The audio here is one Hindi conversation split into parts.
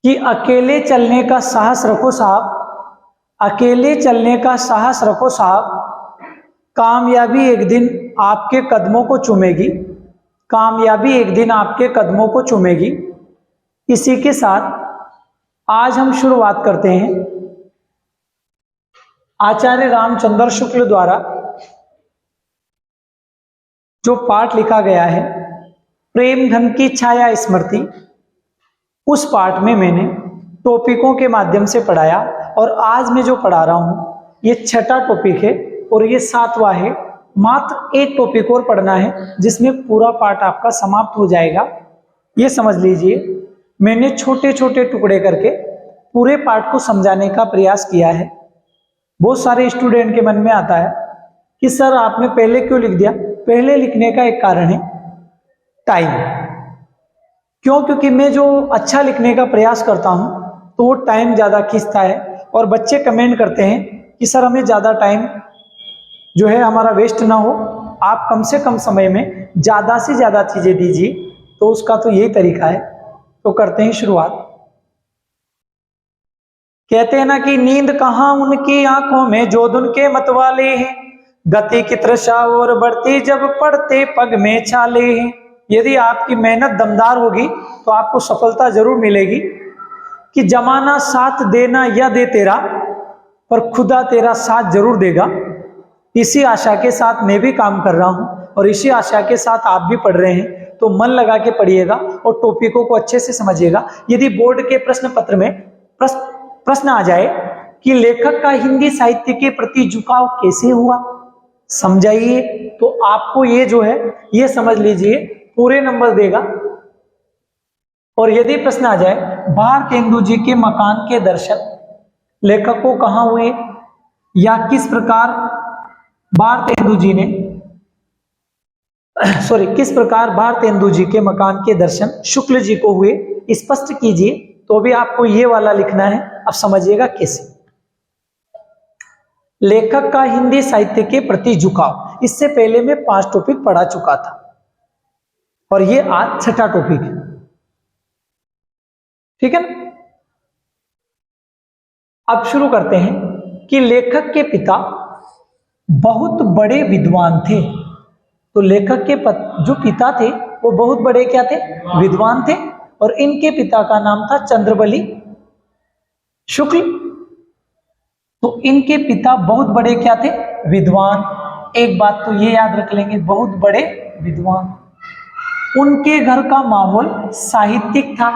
कि अकेले चलने का साहस रखो साहब, अकेले चलने का साहस रखो साहब, कामयाबी एक दिन आपके कदमों को चूमेगी, कामयाबी एक दिन आपके कदमों को चूमेगी। इसी के साथ आज हम शुरुआत करते हैं आचार्य रामचंद्र शुक्ल द्वारा जो पाठ लिखा गया है प्रेम घन की छाया स्मृति। उस पाठ में मैंने टॉपिकों के माध्यम से पढ़ाया और आज मैं जो पढ़ा रहा हूं ये छठा टॉपिक है और ये सातवां है। मात्र एक टॉपिक और पढ़ना है जिसमें पूरा पाठ आपका समाप्त हो जाएगा। ये समझ लीजिए मैंने छोटे छोटे टुकड़े करके पूरे पाठ को समझाने का प्रयास किया है। बहुत सारे स्टूडेंट के मन में आता है कि सर आपने पहले क्यों लिख दिया। पहले लिखने का एक कारण है टाइम। क्यों? क्योंकि मैं जो अच्छा लिखने का प्रयास करता हूं तो वो टाइम ज्यादा खींचता है और बच्चे कमेंट करते हैं कि सर हमें ज्यादा टाइम जो है हमारा वेस्ट ना हो, आप कम से कम समय में ज्यादा से ज्यादा चीजें दीजिए। तो उसका तो यही तरीका है। तो करते हैं शुरुआत। कहते हैं ना कि नींद कहां उनकी आंखों में जो उनके मतवाले हैं, गति की तृषा और बढ़ती जब पड़ते पग में छाले हैं। यदि आपकी मेहनत दमदार होगी तो आपको सफलता जरूर मिलेगी। कि जमाना साथ देना या दे तेरा, पर खुदा तेरा साथ जरूर देगा। इसी आशा के साथ मैं भी काम कर रहा हूं और इसी आशा के साथ आप भी पढ़ रहे हैं। तो मन लगा के पढ़िएगा और टॉपिकों को अच्छे से समझिएगा। यदि बोर्ड के प्रश्न पत्र में प्रश्न आ जाए कि लेखक का हिंदी साहित्य के प्रति झुकाव कैसे हुआ, समझाइए, तो आपको ये जो है ये समझ लीजिए पूरे नंबर देगा। और यदि प्रश्न आ जाए भारतेंदु जी के मकान के दर्शन लेखक को कहां हुए या किस प्रकार भारतेंदु जी ने किस प्रकार भारतेंदु जी के मकान के दर्शन शुक्ल जी को हुए, स्पष्ट कीजिए। तो भी आपको ये वाला लिखना है। अब समझिएगा कैसे। लेखक का हिंदी साहित्य के प्रति झुकाव, इससे पहले मैं 5 टॉपिक पढ़ा चुका था और ये आज छठा टॉपिक है। ठीक है ना। अब शुरू करते हैं कि लेखक के पिता बहुत बड़े विद्वान थे। तो लेखक के जो पिता थे वो बहुत बड़े क्या थे? विद्वान थे। और इनके पिता का नाम था चंद्रबली शुक्ल। तो इनके पिता बहुत बड़े क्या थे? विद्वान। एक बात तो ये याद रख लेंगे, बहुत बड़े विद्वान। उनके घर का माहौल साहित्यिक था।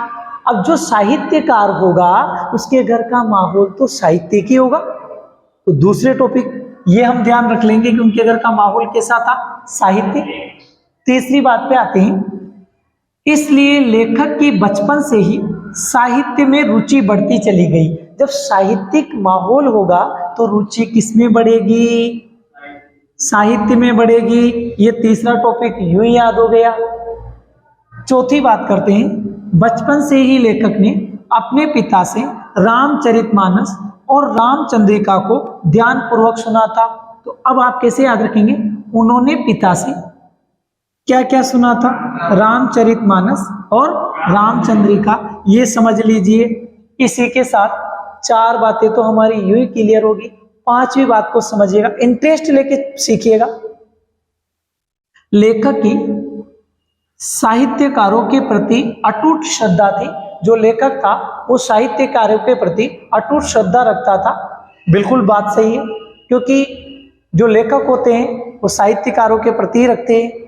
अब जो साहित्यकार होगा उसके घर का माहौल तो साहित्यिक ही होगा। तो दूसरे टॉपिक ये हम ध्यान रख लेंगे कि उनके घर का माहौल कैसा था? साहित्यिक। तीसरी बात पे आते हैं, इसलिए लेखक की बचपन से ही साहित्य में रुचि बढ़ती चली गई। जब साहित्यिक माहौल होगा तो रुचि किसमें बढ़ेगी? साहित्य में बढ़ेगी। ये तीसरा टॉपिक यूं ही याद हो गया। चौथी बात करते हैं, बचपन से ही लेखक ने अपने पिता से रामचरितमानस और रामचंद्रिका को ध्यान पूर्वक सुना था। तो अब आप कैसे याद रखेंगे? उन्होंने पिता से क्या क्या सुना था? रामचरितमानस और रामचंद्रिका, ये समझ लीजिए। इसी के साथ 4 बातें तो हमारी यूं ही क्लियर होगी। 5वीं बात को समझिएगा, इंटरेस्ट लेके सीखिएगा। लेखक की साहित्यकारों के प्रति अटूट श्रद्धा थी। जो लेखक था वो साहित्यकारों के प्रति अटूट श्रद्धा रखता था। बिल्कुल बात सही है, क्योंकि जो लेखक होते हैं वो साहित्यकारों के प्रति रखते हैं।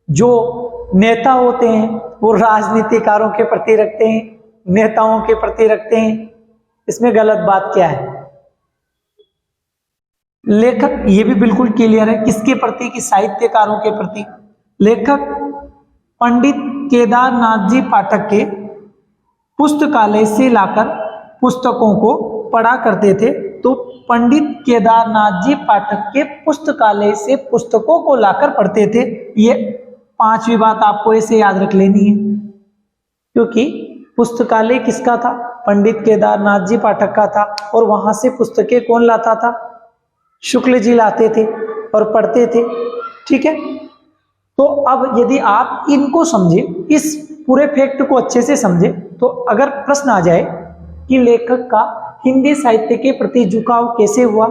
जो नेता होते हैं वो राजनीतिकारों के प्रति रखते हैं, नेताओं के प्रति रखते हैं। इसमें गलत बात क्या है? लेखक ये भी बिल्कुल क्लियर है किसके प्रति? कि साहित्यकारों के प्रति। लेखक पंडित केदारनाथ जी पाठक के पुस्तकालय से लाकर पुस्तकों को पढ़ा करते थे। तो पंडित केदारनाथ जी पाठक के पुस्तकालय से पुस्तकों को लाकर पढ़ते थे। ये 5वीं बात आपको ऐसे याद रख लेनी है, क्योंकि पुस्तकालय किसका था? पंडित केदारनाथ जी पाठक का था। और वहां से पुस्तकें कौन लाता था? शुक्ल जी लाते थे और पढ़ते थे। ठीक है। तो अब यदि आप इनको समझे, इस पूरे फैक्ट को अच्छे से समझे, तो अगर प्रश्न आ जाए कि लेखक का हिंदी साहित्य के प्रति झुकाव कैसे हुआ,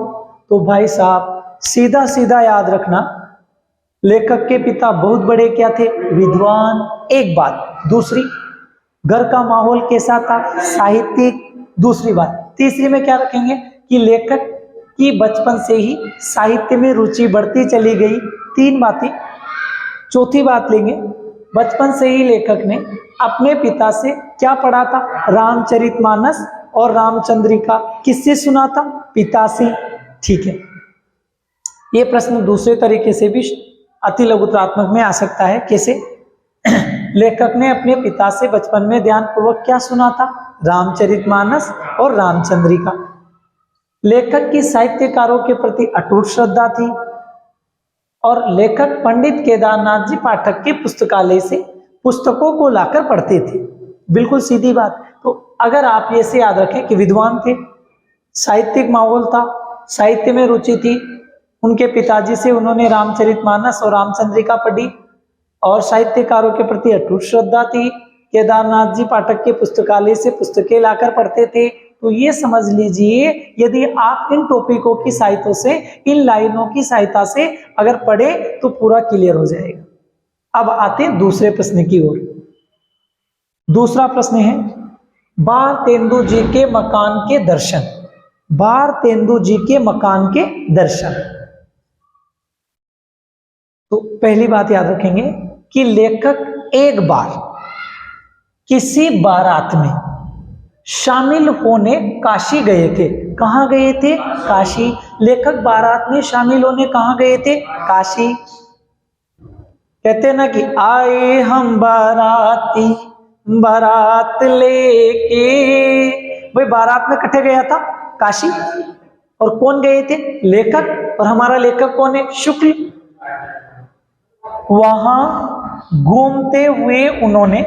तो भाई साहब सीधा सीधा याद रखना, लेखक के पिता बहुत बड़े क्या थे, विद्वान, एक बात। दूसरी, घर का माहौल कैसा था, साहित्यिक, दूसरी बात। तीसरी में क्या रखेंगे कि लेखक की बचपन से ही साहित्य में रुचि बढ़ती चली गई, तीन बातें। चौथी बात लेंगे, बचपन से ही लेखक ने अपने पिता से क्या पढ़ा था, रामचरितमानस और रामचंद्रिका। किससे सुना था, पिता से। ठीक है, ये प्रश्न दूसरे तरीके से भी अति लघुत्रात्मक में आ सकता है। कैसे, लेखक ने अपने पिता से बचपन में ध्यानपूर्वक क्या सुना था, रामचरितमानस और रामचंद्रिका। लेखक की साहित्यकारों के प्रति अटूट श्रद्धा थी और लेखक पंडित केदारनाथ जी पाठक के पुस्तकालय से पुस्तकों को लाकर पढ़ते थे। बिल्कुल सीधी बात। तो अगर आप ये से याद रखें कि विद्वान थे, साहित्यिक माहौल था, साहित्य में रुचि थी, उनके पिताजी से उन्होंने रामचरितमानस और रामचंद्रिका पढ़ी और साहित्यकारों के प्रति अटूट श्रद्धा थी, केदारनाथ जी पाठक के पुस्तकालय से पुस्तकें लाकर पढ़ते थे। तो ये समझ लीजिए, यदि आप इन टॉपिकों की सहायता से, इन लाइनों की सहायता से अगर पढ़े तो पूरा क्लियर हो जाएगा। अब आते हैं दूसरे प्रश्न की ओर। दूसरा प्रश्न है, भारतेंदु जी के मकान के दर्शन। भारतेंदु जी के मकान के दर्शन। तो पहली बात याद रखेंगे कि लेखक एक बार किसी बारात में शामिल होने काशी गए थे। कहां गए थे, काशी। लेखक बारात में शामिल होने कहां गए थे, काशी। कहते ना कि आए हम बाराती बारात लेके, भाई बारात में कटे गया था, काशी। और कौन गए थे, लेखक। और हमारा लेखक कौन है, शुक्ल। वहां घूमते हुए उन्होंने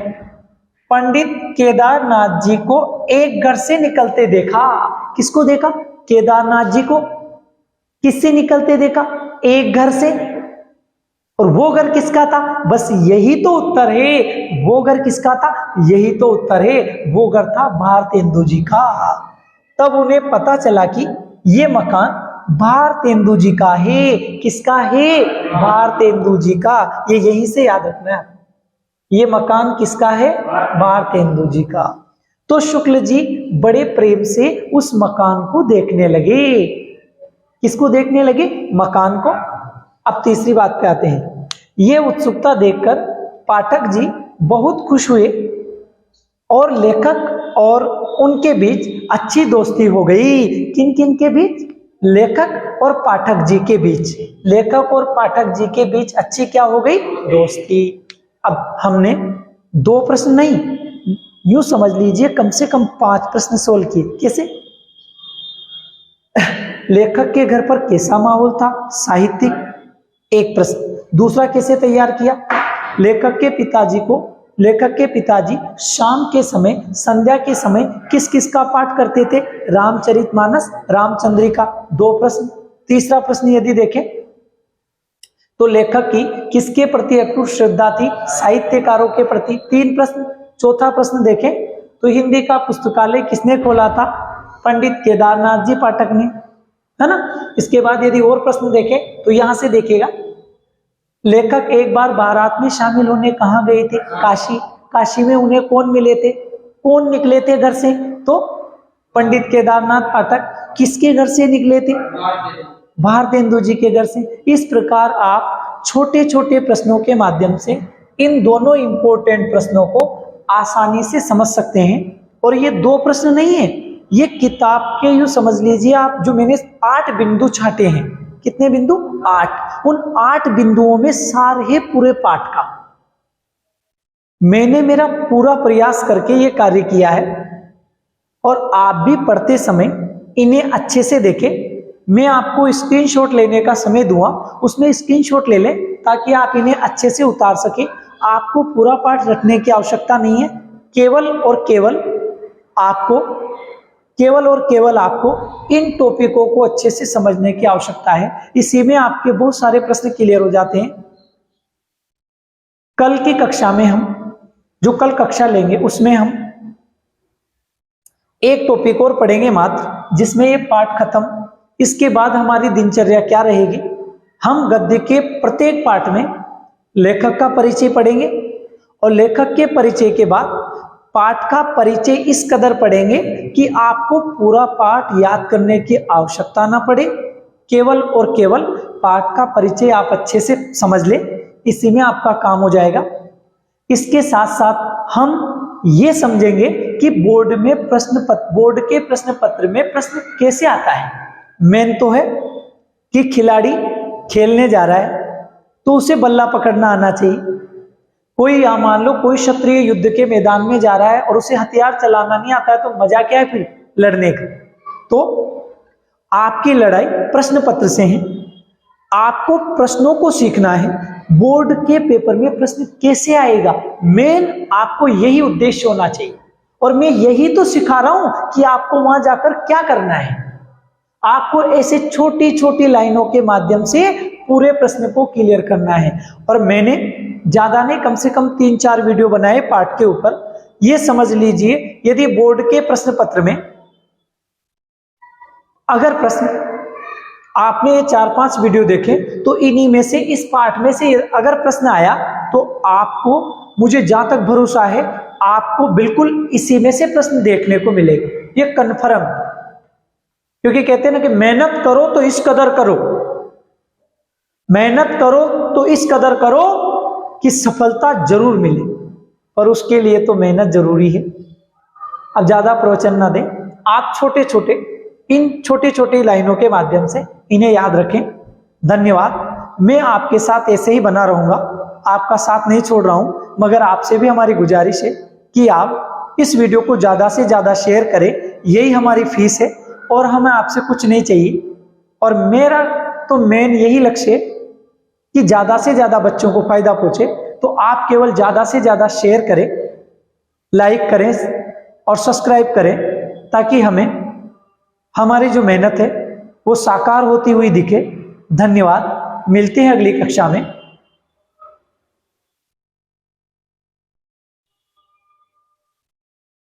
पंडित केदारनाथ जी को एक घर से निकलते देखा। किसको देखा, केदारनाथ जी को। किससे निकलते देखा, एक घर से। और वो घर किसका था, बस यही तो उत्तर है। वो घर किसका था, यही तो उत्तर है। वो घर था भारतेंदु जी का। तब उन्हें पता चला कि ये मकान भारतेंदु जी का है। किसका है, भारतेंदु जी का। ये यहीं से याद रखना है, ये मकान किसका है, भारतेंदु जी का। तो शुक्ल जी बड़े प्रेम से उस मकान को देखने लगे। किसको देखने लगे, मकान को। अब तीसरी बात पे आते हैं। ये उत्सुकता देखकर पाठक जी बहुत खुश हुए और लेखक और उनके बीच अच्छी दोस्ती हो गई। किन किन के बीच, लेखक और पाठक जी के बीच। लेखक और पाठक जी के बीच अच्छी क्या हो गई, दोस्ती। अब हमने 2 प्रश्न नहीं, यूं समझ लीजिए कम से कम 5 प्रश्न सोल्व किए। कैसे, लेखक के घर पर कैसा माहौल था, साहित्यिक, एक प्रश्न। दूसरा कैसे तैयार किया, लेखक के पिताजी शाम के समय, संध्या के समय किस किस का पाठ करते थे, रामचरितमानस, रामचंद्रिका, 2 प्रश्न। तीसरा प्रश्न यदि देखें तो लेखक की किसके प्रति अटूट श्रद्धा थी, साहित्यकारों के प्रति, 3 प्रश्न। चौथा प्रश्न देखें तो हिंदी का पुस्तकालय किसने खोला था, पंडित केदारनाथ जी पाठक ने, है ना। इसके बाद यदि और प्रश्न देखें तो यहां से देखिएगा, लेखक एक बार बारात में शामिल होने कहां गए थे, काशी। काशी में उन्हें कौन मिले थे, कौन निकले थे घर से, तो पंडित केदारनाथ पाठक। किसके घर से निकले थे, भारतेंदु जी के घर से। इस प्रकार आप छोटे छोटे प्रश्नों के माध्यम से इन दोनों इंपॉर्टेंट प्रश्नों को आसानी से समझ सकते हैं। और ये 2 प्रश्न नहीं है, ये किताब के यूं समझ लीजिए आप, जो मैंने 8 बिंदु छांटे हैं। कितने बिंदु, 8। उन 8 बिंदुओं में सार है पूरे पाठ का। मैंने मेरा पूरा प्रयास करके ये कार्य किया है और आप भी पढ़ते समय इन्हें अच्छे से देखें। मैं आपको स्क्रीनशॉट लेने का समय दूंगा, उसमें स्क्रीनशॉट ले लें ताकि आप इन्हें अच्छे से उतार सकें। आपको पूरा पाठ रटने की आवश्यकता नहीं है, केवल और केवल आपको इन टॉपिकों को अच्छे से समझने की आवश्यकता है। इसी में आपके बहुत सारे प्रश्न क्लियर हो जाते हैं। कल की कक्षा में हम, जो कल कक्षा लेंगे, उसमें हम एक टॉपिक और पढ़ेंगे मात्र, जिसमें ये पाठ खत्म। इसके बाद हमारी दिनचर्या क्या रहेगी, हम गद्य के प्रत्येक पाठ में लेखक का परिचय पढ़ेंगे और लेखक के परिचय के बाद पाठ का परिचय इस कदर पढ़ेंगे कि आपको पूरा पाठ याद करने की आवश्यकता ना पड़े, केवल और केवल पाठ का परिचय आप अच्छे से समझ ले, इसी में आपका काम हो जाएगा। इसके साथ साथ हम ये समझेंगे कि बोर्ड के प्रश्न पत्र में प्रश्न कैसे आता है। मेन तो है कि खिलाड़ी खेलने जा रहा है तो उसे बल्ला पकड़ना आना चाहिए। कोई मान लो कोई क्षत्रिय युद्ध के मैदान में जा रहा है और उसे हथियार चलाना नहीं आता है, तो मजा क्या है फिर लड़ने का। तो आपकी लड़ाई प्रश्न पत्र से है, आपको प्रश्नों को सीखना है, बोर्ड के पेपर में प्रश्न कैसे आएगा, मेन आपको यही उद्देश्य होना चाहिए। और मैं यही तो सिखा रहा हूं कि आपको वहां जाकर क्या करना है। आपको ऐसे छोटी छोटी लाइनों के माध्यम से पूरे प्रश्न को क्लियर करना है। और मैंने ज्यादा नहीं, कम से कम 3-4 वीडियो बनाए पाठ के ऊपर। ये समझ लीजिए, यदि बोर्ड के प्रश्न पत्र में अगर प्रश्न आपने ये 4-5 वीडियो देखे तो इन्हीं में से, इस पाठ में से अगर प्रश्न आया तो आपको, मुझे जहां तक भरोसा है, आपको बिल्कुल इसी में से प्रश्न देखने को मिलेगा, ये कन्फर्म। क्योंकि कहते हैं ना कि मेहनत करो तो इस कदर करो, मेहनत करो तो इस कदर करो कि सफलता जरूर मिले, और उसके लिए तो मेहनत जरूरी है। अब ज्यादा प्रवचन ना दें, आप छोटे छोटे इन छोटी छोटी लाइनों के माध्यम से इन्हें याद रखें। धन्यवाद। मैं आपके साथ ऐसे ही बना रहूंगा, आपका साथ नहीं छोड़ रहा हूं, मगर आपसे भी हमारी गुजारिश है कि आप इस वीडियो को ज्यादा से ज्यादा शेयर करें। यही हमारी फीस है और हमें आपसे कुछ नहीं चाहिए। और मेरा तो मेन यही लक्ष्य है कि ज्यादा से ज्यादा बच्चों को फायदा पहुंचे। तो आप केवल ज्यादा से ज्यादा शेयर करें, लाइक करें और सब्सक्राइब करें, ताकि हमें हमारी जो मेहनत है वो साकार होती हुई दिखे। धन्यवाद। मिलते हैं अगली कक्षा में।